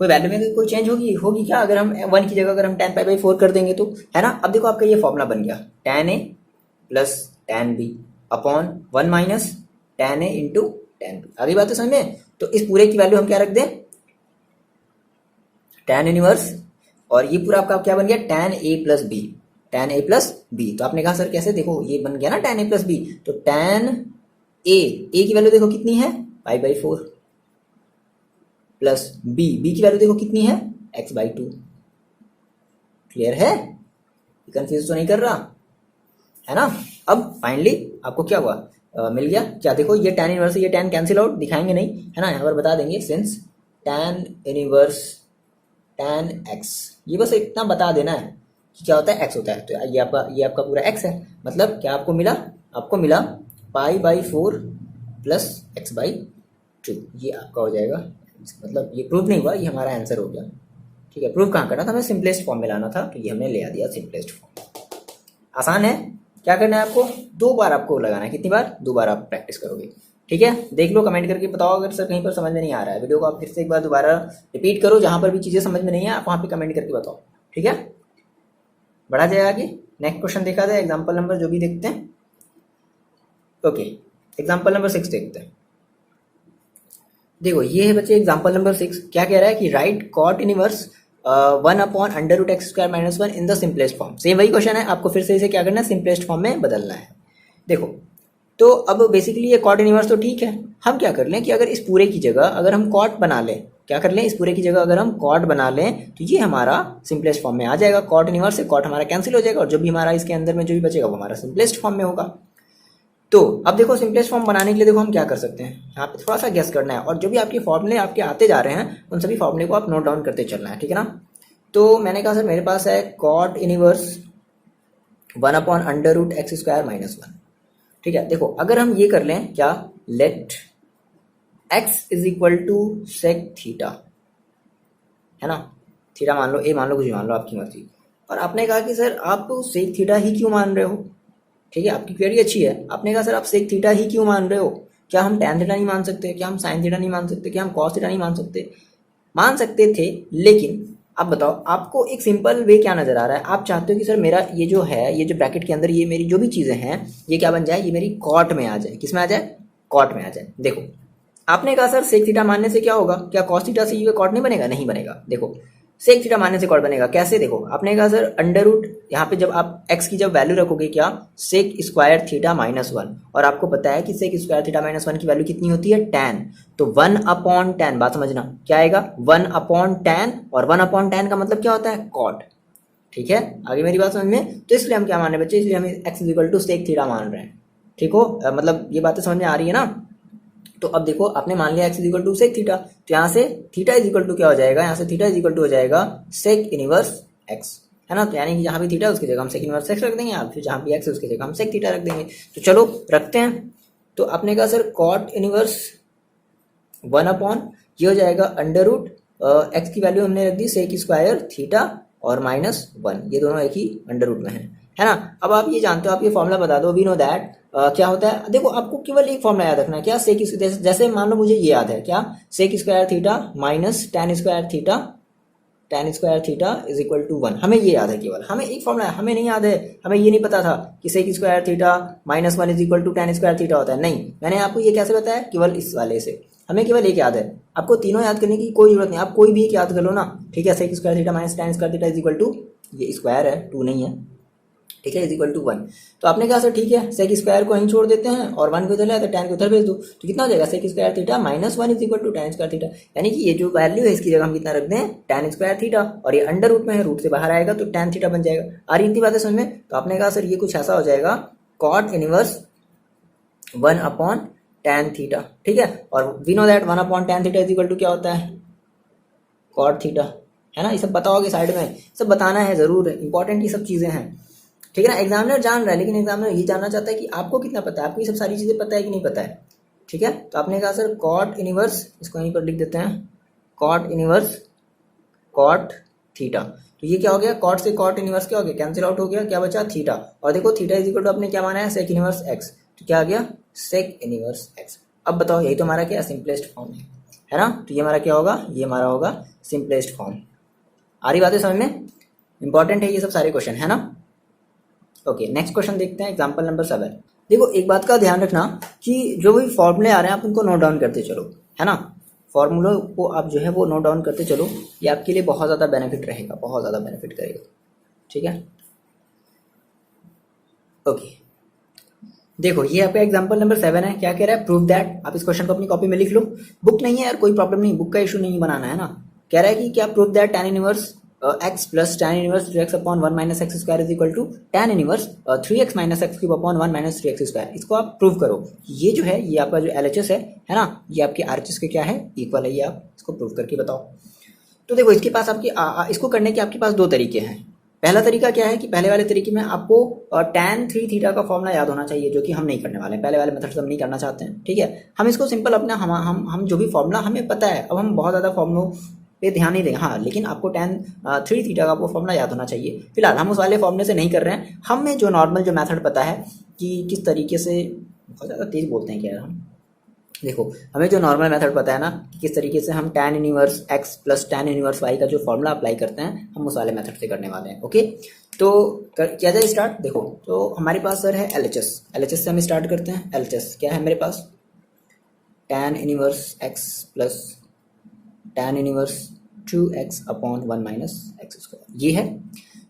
कोई वैल्यू में कोई चेंज होगी क्या, अगर हम 1 की जगह अगर हम tan पाई बाई 4 कर देंगे तो, है ना। अब देखो आपका ये फॉर्मूला बन गया, tan a plus tan b upon 1 minus tan a into tan b, अगली बात है समझ में। तो इस पूरे की वैल्यू हम क्या रख दें, tan इनवर्स, और ये पूरा आपका क्या बन गया, tan a plus b, tan a plus b। तो आपने कहा सर कैसे, देखो ये बन गया ना tan a प्लस b, तो tan a की वैल्यू देखो कितनी है, पाई बाई 4 प्लस b की वैल्यू देखो कितनी है, x बाई 2। क्लियर है, कंफ्यूज तो नहीं कर रहा है ना। अब फाइनली आपको क्या हुआ, मिल गया क्या, देखो ये tan इनवर्स, ये tan कैंसिल आउट, दिखाएंगे नहीं है ना, यहाँ पर बता देंगे since tan inverse tan x, ये बस इतना बता देना है कि क्या होता है, x होता है। तो ये आपका पूरा x है, मतलब क्या आपको मिला pi by 4 plus x by 2, ये आपका हो जाएगा, मतलब ये प्रूफ नहीं हुआ, ये हमारा आंसर हो गया, ठीक है। प्रूफ कहाँ करना था, हमें सिंपलेस्ट फॉर्म में लाना था, तो ये हमने ले दिया सिंपलेस्ट फॉर्म। आसान है, क्या करना है आपको, 2 बार आपको लगाना है, कितनी बार, 2 बार आप प्रैक्टिस करोगे, ठीक है। देख लो, कमेंट करके बताओ अगर सर कहीं पर समझ में नहीं आ रहा है, वीडियो को आप फिर से एक बार दोबारा रिपीट करो, जहां पर भी चीजें समझ में नहीं है आप वहां पे कमेंट करके बताओ, ठीक है। बढ़ा जाए आगे, नेक्स्ट क्वेश्चन देखा जाए, एग्जाम्पल नंबर जो भी देखते हैं, ओके एग्जाम्पल नंबर 6 देखते हैं। देखो ये है बच्चे एग्जाम्पल नंबर 6, क्या कह रहा है कि write cot inverse 1 upon under root x square minus 1 in the simplest form. Same वही क्वेश्चन है, आपको फिर से इसे क्या करना है, सिंपलेस्ट फॉर्म में बदलना है। देखो तो अब बेसिकली ये कॉट इनवर्स तो ठीक है, हम क्या कर लें कि अगर इस पूरे की जगह अगर हम कॉट बना लें, क्या कर लें, इस पूरे की जगह अगर हम कॉट बना लें तो ये हमारा सिंपलेस्ट फॉर्म में आ जाएगा। कॉट इनवर्स से कॉट हमारा कैंसिल हो जाएगा और जो भी हमारा इसके अंदर में जो भी बचेगा वो हमारा सिंपलेस्ट फॉर्म में होगा। तो अब देखो सिंपलेस्ट फॉर्म बनाने के लिए देखो हम क्या कर सकते हैं, यहाँ पे थोड़ा सा गेस करना है और जो भी आपके फॉर्मूले आपके आते जा रहे हैं उन सभी फॉर्मूले को आप नोट डाउन करते चलना है, ठीक है ना। तो मैंने कहा सर मेरे पास है कॉट इनवर्स 1/√x² - 1, ठीक है। देखो अगर हम ये कर लें क्या, लेट x = sec थीटा, है ना, थीटा मान लो, ए मान लो, कुछ मान लो, आपकी मर्जी। और आपने कहा कि सर आप सेक थीटा ही क्यों मान रहे हो, ठीक है, आपकी क्वेरी अच्छी है। आपने कहा सर आप सेक थीटा ही क्यों मान रहे हो, क्या हम टैन थीटा नहीं मान सकते, क्या हम साइन थीटा नहीं मान सकते, क्या हम कॉस थीटा नहीं मान सकते थे। लेकिन अब बताओ आपको एक सिंपल वे क्या नजर आ रहा है, आप चाहते हो कि सर मेरा ये जो है, ये जो ब्रैकेट के अंदर ये मेरी जो भी चीजें हैं ये क्या बन जाए, ये मेरी कॉट में आ जाए। किस में आ जाए, कॉट में आ जाए। देखो आपने कहा सर सेक थीटा मानने से क्या होगा, क्या कॉस थीटा से ये कॉट नहीं बनेगा, नहीं बनेगा। देखो सेक थीटा मानने से कॉट बनेगा कैसे, देखो आपने कहा सर अंडर रूट, यहाँ पे जब आप x की जब वैल्यू रखोगे क्या, सेक स्क्वायर थीटा -1, और आपको पता है कि सेक स्क्वायर थीटा -1 की वैल्यू कितनी होती है, tan। तो 1/tan, बात समझना क्या आएगा, 1/tan, और 1/tan का मतलब क्या होता है, कॉट, ठीक है। आगे मेरी बात समझ में, तो इसलिए हम क्या मान रहे हैं बच्चे, इसलिए हम x = सेक थीटा मान रहे हैं, ठीक हो, मतलब ये बातें समझ में आ रही है ना। तो अब देखो आपने मान लिया x = सेक थीटा, तो यहाँ से थीटा = क्या हो जाएगा, यहाँ से थीटा = हो जाएगा सेक इनवर्स x, है ना। तो यानी कि जहाँ भी थीटा उसकी जगह हम सेक इनवर्स x रख देंगे, या फिर जहाँ भी x है उसकी जगह हम सेक थीटा रख देंगे। तो चलो रखते हैं। तो आपने कहा सर कॉट इनवर्स 1/, ये हो जाएगा अंडर रूट, x की वैल्यू हमने रख दी सेक स्क्वायर थीटा और -1, ये दोनों एक ही अंडर रूट में है ना। अब आप ये जानते हो, आप ये फॉर्मूला बता दो, वी नो दैट क्या होता है। देखो आपको केवल एक फॉर्मूला याद रखना है, क्या सेक, जैसे मान लो मुझे ये याद है क्या, sec square theta minus tan square theta, = 1, हमें ये याद है, केवल हमें एक फॉर्मूला है, हमें नहीं याद है, हमें ये नहीं पता था कि sec square theta -1 = tan square theta होता है। नहीं, मैंने आपको ये कैसे बताया, केवल इस वाले से, हमें केवल एक याद है, आपको तीनों याद करने की कोई जरूरत नहीं, आप कोई भी एक याद कर लो ना, ठीक है। Sec square theta minus tan square theta = ये स्क्वायर है, 2 नहीं है, ठीक है, = 1। तो आपने कहा सर ठीक है, सेक स्क्वायर को यहीं छोड़ देते हैं और 1 को इधर ले आते हैं, tan को उधर भेज दो, तो कितना हो जाएगा, sec square theta -1 = tan square theta, यानी कि ये जो वैल्यू है इसकी जगह हम कितना रख दें, tan स्क्वायर थीटा, और ये अंडर रूट में है, रूट से बाहर आएगा तो tan थीटा बन जाएगा। आ रही इतनी बातें समझ में। तो आपने कहा सर ये कुछ ऐसा हो जाएगा कॉट इनवर्स 1/tan थीटा, ठीक है। और we know that 1/tan theta = क्या होता है, कॉट थीटा, है ना। ये सब बताओगे साइड में, सब बताना है जरूर, इंपॉर्टेंट ये सब चीजें हैं, ठीक है ना। एग्जामिनर जान रहा है, लेकिन एग्जामिनर ये जानना चाहता है कि आपको कितना पता है, आपको ये सब सारी चीजें पता है कि नहीं पता है, ठीक है। तो आपने कहा सर कॉट इनवर्स, इसको यहीं पर लिख देते हैं, कॉट इनवर्स कॉट थीटा, तो ये क्या हो गया, कॉट से कॉट इनवर्स क्या हो गया, कैंसिल आउट हो गया, क्या बचा, थीटा। और देखो थीटा = आपने क्या माना है, सेक इनवर्स x, तो क्या आ गया, सेक इनवर्स x। अब बताओ यही तो हमारा क्या सिंपलेस्ट फॉर्म है ना। तो ये हमारा क्या होगा, ये हमारा होगा सिंपलेस्ट फॉर्म। आ रही बातें समझ में, इंपॉर्टेंट है ये सब सारे क्वेश्चन, है ना। ओके नेक्स्ट क्वेश्चन देखते हैं, एग्जांपल नंबर 7। देखो एक बात का ध्यान रखना कि जो भी फॉर्मूले आ रहे हैं आप उनको नोट डाउन करते चलो, है ना। फॉर्मूलों को आप जो है वो नोट डाउन करते चलो, ये आपके लिए बहुत ज़्यादा बेनिफिट रहेगा, बहुत ज़्यादा बेनिफिट करेगा, ठीक है। ओके देखो ये आपका एग्जांपल नंबर 7 है, क्या कह रहा है, प्रूव दैट। आप इस क्वेश्चन को अपनी कॉपी में लिख लो, बुक नहीं है यार कोई प्रॉब्लम नहीं, बुक का इशू नहीं बनाना है ना। कह रहा है कि क्या, prove that tan inverse x plus tan inverse 3x/1 - x² = tan inverse 3x - x³ - 3x²। इसको आप प्रूव करो। ये जो है ये आपका जो LHS है ना, ये आपके RHS के क्या है, इक्वल है, ये आप इसको प्रूव करके बताओ। तो देखो इसके पास आपकी इसको करने के आपके पास दो तरीके हैं। पहला तरीका क्या है कि पहले वाले तरीके में आपको tan 3 थीटा का फॉर्मूला याद होना चाहिए, जो कि हम नहीं करने वाले हैं, पहले वाले मेथड से हम नहीं करना चाहते हैं, ठीक है। हम इसको सिंपल अपना हम जो भी फॉर्मूला हमें पता है, अब हम बहुत ज़्यादा फॉर्मूलों पे ध्यान नहीं देंगे, हाँ, लेकिन आपको tan 3 थीटा का वो फॉर्मूला याद होना चाहिए। फिलहाल हम उस वाले फॉर्मूले से नहीं कर रहे हैं, हमें जो नॉर्मल जो मेथड पता है कि किस तरीके से, बहुत ज़्यादा तेज बोलते हैं क्या हम, देखो हमें जो नॉर्मल मेथड पता है ना कि किस तरीके से हम tan inverse x plus tan इनवर्स y का जो फॉर्मूला अप्लाई करते हैं, हम उस वाले मेथड से करने वाले हैं। ओके तो किया जाए स्टार्ट। देखो तो हमारे पास सर है LHS से हम स्टार्ट करते हैं। LHS क्या है मेरे पास, tan inverse x plus tan inverse 2x/1 - x², ये है।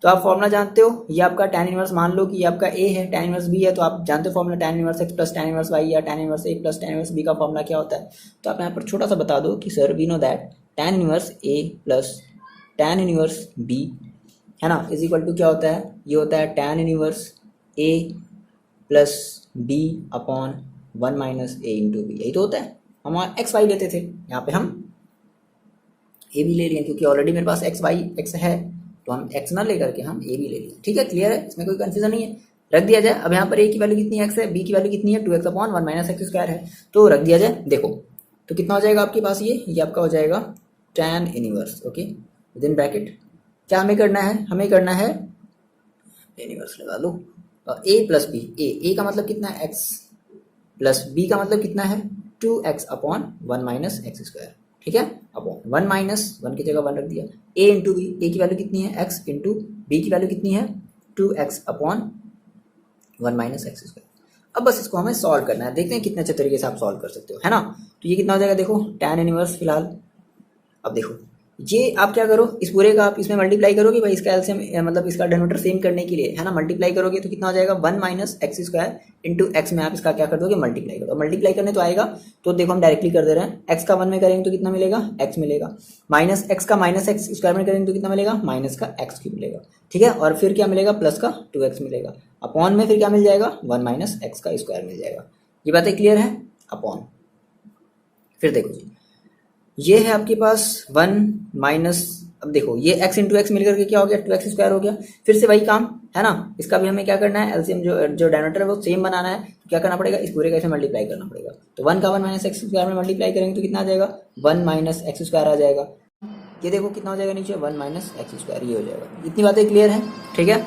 तो आप फॉर्मूला जानते हो, ये आपका tan इनवर्स, मान लो कि ये आपका a है, tan इनवर्स b है, तो आप जानते हो formula tan inverse x plus tan इनवर्स y या tan inverse a plus tan inverse b का फॉर्मूला क्या होता है। तो आप यहाँ पर छोटा सा बता दो कि sir we know that tan inverse a plus tan inverse b है ना इज इक्वल टू क्या होता है, ये होता है tan inverse a plus b upon 1 minus a into b. यही तो होता है, हम एक्स वाई लेते थे, यहाँ पे हम ए भी ले लिए क्योंकि ऑलरेडी मेरे पास एक्स वाई एक्स है, तो हम एक्स ना लेकर के हम ए भी ले लिए। ठीक है, क्लियर है, इसमें कोई कंफ्यूजन नहीं है, रख दिया जाए। अब यहाँ पर ए की वैल्यू कितनी है, एक्स है, बी की वैल्यू कितनी है, 2x upon 1 minus x square है, तो रख दिया जाए। देखो तो कितना हो जाएगा आपके पास, ये आपका हो जाएगा tan inverse, okay with in bracket. क्या हमें करना है, हमें करना है इनवर्स लगा लो, ए प्लस बी, ए का मतलब कितना है x प्लस बी का मतलब कितना है 2x upon 1 minus x square. ठीक है, अपॉन 1 माइनस 1 की जगह 1 रख दिया, a इंटू बी, ए की वैल्यू कितनी है x इंटू बी की वैल्यू कितनी है 2x upon 1 minus x square. अब बस इसको हमें सॉल्व करना है, देखते हैं कितने अच्छे तरीके से आप सॉल्व कर सकते हो, है ना। तो ये कितना हो जाएगा, देखो tan इनवर्स फिलहाल। अब देखो ये आप क्या करो, इस पूरे का आप इसमें मल्टीप्लाई करोगे भाई, इसका एलसीएम मतलब इसका डिनोमिनेटर सेम करने के लिए, है ना, मल्टीप्लाई करोगे तो कितना हो जाएगा 1 minus x square into x में आप इसका क्या कर दोगे, मल्टीप्लाई कर दो। मल्टीप्लाई करने तो आएगा, तो देखो हम डायरेक्टली कर दे रहे हैं, एक्स का 1 में करेंगे तो कितना मिलेगा, एक्स मिलेगा, माइनस एक्स का माइनस एक्स स्क्वायर में करेंगे तो कितना मिलेगा, माइनस का एक्स क्यूब मिलेगा। ठीक है, और फिर क्या मिलेगा, प्लस का 2x मिलेगा, अपॉन में फिर क्या मिल जाएगा 1 माइनस एक्स का स्क्वायर मिल जाएगा। ये बातें क्लियर है, अपॉन फिर देखो जी ये है आपके पास 1 माइनस, अब देखो ये x इंटू एक्स मिलकर के क्या हो गया 2x स्क्वायर हो गया। फिर से वही काम है ना, इसका भी हमें क्या करना है, एलसीएम जो डिनोमिनेटर है वो सेम बनाना है, तो क्या करना पड़ेगा, इस पूरे का इसे मल्टीप्लाई करना पड़ेगा। तो 1 का 1 माइनस एक्स स्क्वायर में मल्टीप्लाई करेंगे तो कितना आ जाएगा 1 माइनस एक्स स्क्वायर आ जाएगा। ये देखो कितना हो जाएगा नीचे 1 माइनस एक्स स्क्वायर, ये हो जाएगा। इतनी बातें क्लियर है, ठीक है,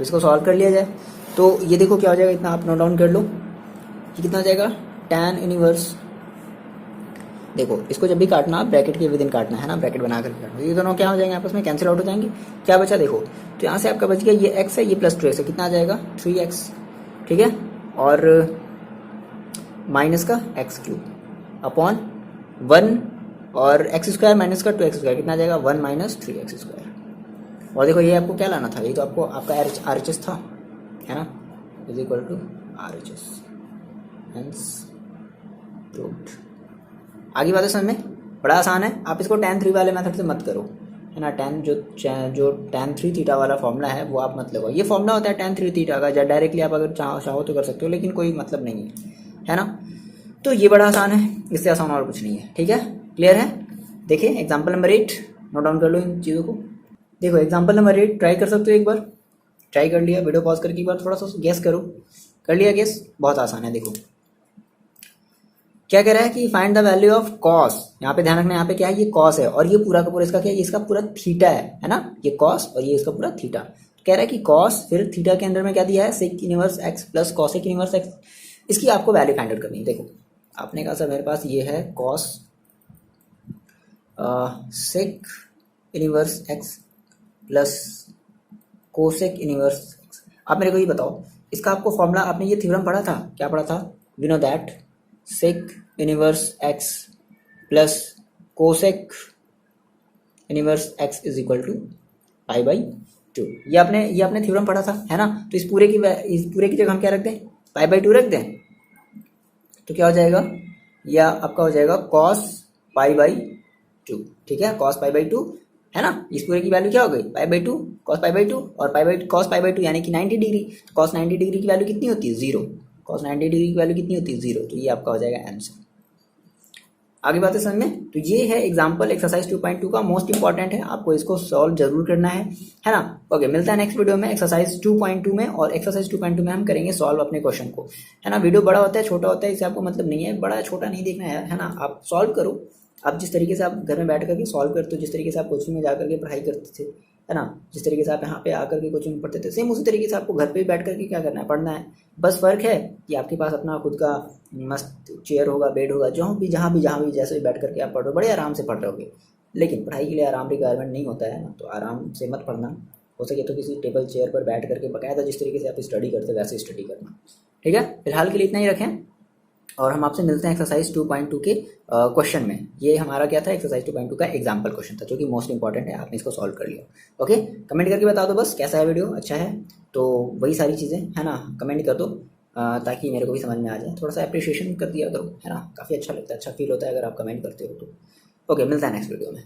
इसको सॉल्व कर लिया जाए तो ये देखो क्या हो जाएगा, इतना आप नोट डाउन कर लो, ये कितना हो जाएगा tan इनवर्स। देखो इसको जब भी काटना ब्रैकेट के विद इन काटना है ना, ब्रैकेट बना कर काटना, ये दोनों क्या हो जाएंगे आपस में कैंसिल आउट हो जाएंगे। क्या बचा देखो, तो यहाँ से आपका बच गया ये x है, ये प्लस 2x है, कितना आ जाएगा 3x। ठीक है, और माइनस का एक्स क्यूब अपॉन 1 और एक्स स्क्वायर माइनस का 2x स्क्वायर, कितना आ जाएगा 1 माइनस 3x स्क्वायर। और देखो ये आपको क्या लाना था, ये तो आपको आपका RHS था, है ना, is equal to RHS, hence proved. आगे बात है समझ में, बड़ा आसान है, आप इसको tan 3 वाले मेथड से मत करो, है ना, जो tan 3 थीटा वाला फॉर्मूला है वो आप मत लगाओ। ये फॉर्मूला होता है tan 3 थीटा का, या डायरेक्टली आप अगर चाहो तो कर सकते हो, लेकिन कोई मतलब नहीं है ना। तो ये बड़ा आसान है, इससे आसान और कुछ नहीं है। ठीक है, क्लियर है। देखिए एग्जाम्पल नंबर 8 नोट डाउन कर लो इन चीज़ों को। देखो एग्जाम्पल नंबर 8 ट्राई कर सकते हो, एक बार ट्राई कर लिया, वीडियो पॉज करके एक बार थोड़ा सा गेस करो, कर लिया गेस, बहुत आसान है। देखो क्या कह रहा है कि find the value of cos, यहाँ पे ध्यान रखना, यहाँ पे क्या है, ये कॉस है और ये पूरा का पूरा इसका क्या है, ये इसका पूरा थीटा है ना, ये कॉस और ये इसका पूरा थीटा। तो कह रहा है कि कॉस फिर थीटा के अंदर में क्या दिया है, sec inverse x plus cosec inverse x, इसकी आपको वैल्यू फाइंड आउट करनी है। देखो आपने कहा सर मेरे पास ये है cosec inverse x plus cosec inverse x. आप मेरे को ये बताओ, इसका आपको फॉर्मूला, आपने ये थ्योरम पढ़ा था, क्या पढ़ा था, we know that sec inverse x plus cosec inverse x is equal to pi by 2। ये आपने थ्योरम पढ़ा था, है ना। तो इस पूरे की जगह हम क्या रख दें, पाई बाई 2 रख दें, तो क्या हो जाएगा, या आपका हो जाएगा कॉस पाई बाई 2। ठीक है, कॉस पाई बाई 2 है ना, इस पूरे की वैल्यू क्या हो गई पाई बाई 2, कॉस पाई बाई 2 और कॉस पाई बाई 2 यानी कि 90 डिग्री। तो कॉस 90 डिग्री की वैल्यू कितनी होती है 0, कॉस 90 डिग्री की वैल्यू कितनी होती है 0। तो ये आपका हो जाएगा आंसर। आगे बात है समझ में, तो ये है एग्जांपल एक्सरसाइज 2.2 का, मोस्ट इंपॉर्टेंट है, आपको इसको सॉल्व जरूर करना है ना। ओके, मिलता है नेक्स्ट वीडियो में एक्सरसाइज 2.2 में, और एक्सरसाइज 2.2 में हम करेंगे सॉल्व अपने क्वेश्चन को, है ना। वीडियो बड़ा होता है छोटा होता है, इससे आपको मतलब नहीं है, बड़ा छोटा नहीं देखना है ना, आप सॉल्व करो। आप जिस तरीके से आप घर में बैठ करके सॉल्व करते हो, जिस तरीके से आप कोचिंग में जाकर के पढ़ाई करते थे, है ना, जिस तरीके से आप यहाँ पे आकर के कोचिंग में पढ़ते थे, सेम उसी तरीके से आपको घर पे बैठ करके क्या करना है, पढ़ना है। बस फर्क है कि आपके पास अपना खुद का मस्त चेयर होगा, बेड होगा, जहाँ भी जैसे भी बैठ करके आप पढ़ो, बड़े आराम से पढ़ रहोगे। लेकिन पढ़ाई के लिए आराम रिक्वायरमेंट नहीं होता है ना, तो आराम से मत पढ़ना, हो सके तो किसी टेबल चेयर पर बैठ करके बकायदा जिस तरीके से आप स्टडी करते वैसे स्टडी करना। ठीक है, फिलहाल के लिए इतना ही रखें, और हम आपसे मिलते हैं एक्सरसाइज 2.2 के क्वेश्चन में। ये हमारा क्या था, एक्सरसाइज 2.2 का एग्जाम्पल क्वेश्चन था जो कि मोस्ट इंपॉर्टेंट है, आपने इसको सॉल्व कर लिया। ओके, कमेंट करके बता दो बस कैसा है वीडियो, अच्छा है तो वही सारी चीज़ें है ना, कमेंट कर दो ताकि मेरे को भी समझ में आ जाए। थोड़ा सा अप्रिशिएशन कर दिया करो, है ना, काफ़ी अच्छा लगता है, अच्छा फील होता है अगर आप कमेंट करते हो तो। ओके, मिलता है नेक्स्ट वीडियो में।